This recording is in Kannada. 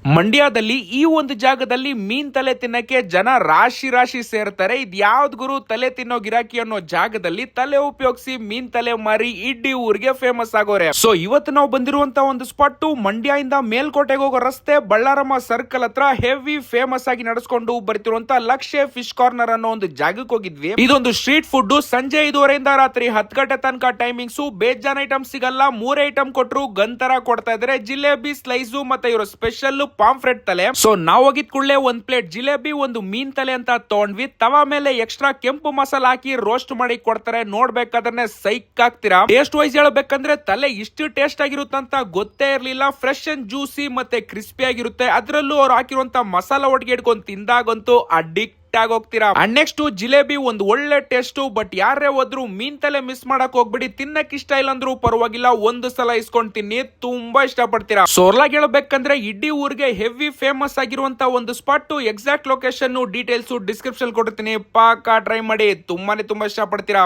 ಮಂಡ್ಯದಲ್ಲಿ ಈ ಒಂದು ಜಾಗದಲ್ಲಿ ಮೀನ್ ತಲೆ ತಿನ್ನಕ್ಕೆ ಜನ ರಾಶಿ ರಾಶಿ ಸೇರ್ತಾರೆ. ಇದ್ ಯಾವ್ದು ಗುರು ತಲೆ ತಿನ್ನೋ ಗಿರಾಕಿ ಅನ್ನೋ ಜಾಗದಲ್ಲಿ ತಲೆ ಉಪಯೋಗಿಸಿ ಮೀನ್ ತಲೆ ಮಾರಿ ಇಡೀ ಊರಿಗೆ ಫೇಮಸ್ ಆಗೋರೆ. ಸೊ ಇವತ್ತು ನಾವು ಬಂದಿರುವಂತ ಒಂದು ಸ್ಪಾಟ್ ಮಂಡ್ಯ ಇಂದ ಮೇಲ್ಕೋಟೆಗೆ ಹೋಗೋ ರಸ್ತೆ ಬಳ್ಳಾರಮ್ಮ ಸರ್ಕಲ್ ಹತ್ರ ಹೆವಿ ಫೇಮಸ್ ಆಗಿ ನಡೆಸ್ಕೊಂಡು ಬರ್ತಿರುವಂತ ಲಕ್ಷ್ಯ ಫಿಶ್ ಕಾರ್ನರ್ ಅನ್ನೋ ಒಂದು ಜಾಗಕ್ಕೆ ಹೋಗಿದ್ವಿ. ಇದೊಂದು ಸ್ಟ್ರೀಟ್ ಫುಡ್. ಸಂಜೆ 5:30 ರಾತ್ರಿ 10 ಗಂಟೆ ತನಕ ಟೈಮಿಂಗ್ಸ್. ಬೇಜಾನ್ ಐಟಮ್ ಸಿಗಲ್ಲ. 3 ಐಟಮ್ ಕೊಟ್ರು ಗಂತರ ಕೊಡ್ತಾ ಇದಾರೆ. ಜಿಲೇಬಿ ಸ್ಲೈಸು ಮತ್ತೆ ಇವರು ಸ್ಪೆಷಲ್ ಪಾಂಫ್ರೆಟ್ ತಲೆ. ಸೊ ನಾವು ಹೋಗಿದ್ ಕೂಡಲೇ ಒಂದ್ ಪ್ಲೇಟ್ ಜಿಲೇಬಿ, ಒಂದು ಮೀನ್ ತಲೆ ಅಂತ ತಗೊಂಡ್ವಿ. ತವಾ ಮೇಲೆ ಎಕ್ಸ್ಟ್ರಾ ಕೆಂಪು ಮಸಾಲ ಹಾಕಿ ರೋಸ್ಟ್ ಮಾಡಿ ಕೊಡ್ತಾರೆ. ನೋಡ್ಬೇಕಾದ್ರೆ ಸೈಕ್ ಆಗ್ತೀರಾ. ಟೇಸ್ಟ್ ವೈಸ್ ಹೇಳ್ಬೇಕಂದ್ರೆ ತಲೆ ಇಷ್ಟು ಟೇಸ್ಟ್ ಆಗಿರುತ್ತಂತ ಗೊತ್ತೇ ಇರ್ಲಿಲ್ಲ. ಫ್ರೆಶ್ ಅಂಡ್ ಜ್ಯೂಸಿ ಮತ್ತೆ ಕ್ರಿಸ್ಪಿ ಆಗಿರುತ್ತೆ. ಅದ್ರಲ್ಲೂ ಅವ್ರು ಹಾಕಿರುವಂತ ಮಸಾಲ ಒಟ್ಟಿಗೆ ಇಟ್ಕೊಂಡು ತಿಂದಾಗಂತೂ ಅಡಿಕ್ಟ್ ಆಗೋಗ್ತೀರಾ. ಅಂಡ್ ನೆಕ್ಸ್ಟ್ ಜಿಲೇಬಿ ಒಂದು ಒಳ್ಳೆ ಟೇಸ್ಟ್. ಬಟ್ ಯಾರೇ ಹೋದ್ರು ಮೀನ್ ತಲೆ ಮಿಸ್ ಮಾಡಕ್ ಹೋಗ್ಬಿಡಿ. ತಿನ್ನಕ್ ಇಷ್ಟ ಇಲ್ಲ ಅಂದ್ರೂ ಪರವಾಗಿಲ್ಲ, ಒಂದು ಸಲ ಇಸ್ಕೊಂಡ್ ತಿನ್ನಿ, ತುಂಬಾ ಇಷ್ಟ ಪಡ್ತೀರಾ. ಸೋರ್ಲಾಗ್ ಹೇಳ್ಬೇಕಂದ್ರೆ ಇಡೀ ಊರಿಗೆ ಹೆವಿ ಫೇಮಸ್ ಆಗಿರುವಂತ ಒಂದು spot. Exact location details description ಕೊಡ್ತೀನಿ. ಪಾಕ ಟ್ರೈ ಮಾಡಿ, ತುಂಬಾ ಇಷ್ಟ ಪಡ್ತೀರಾ.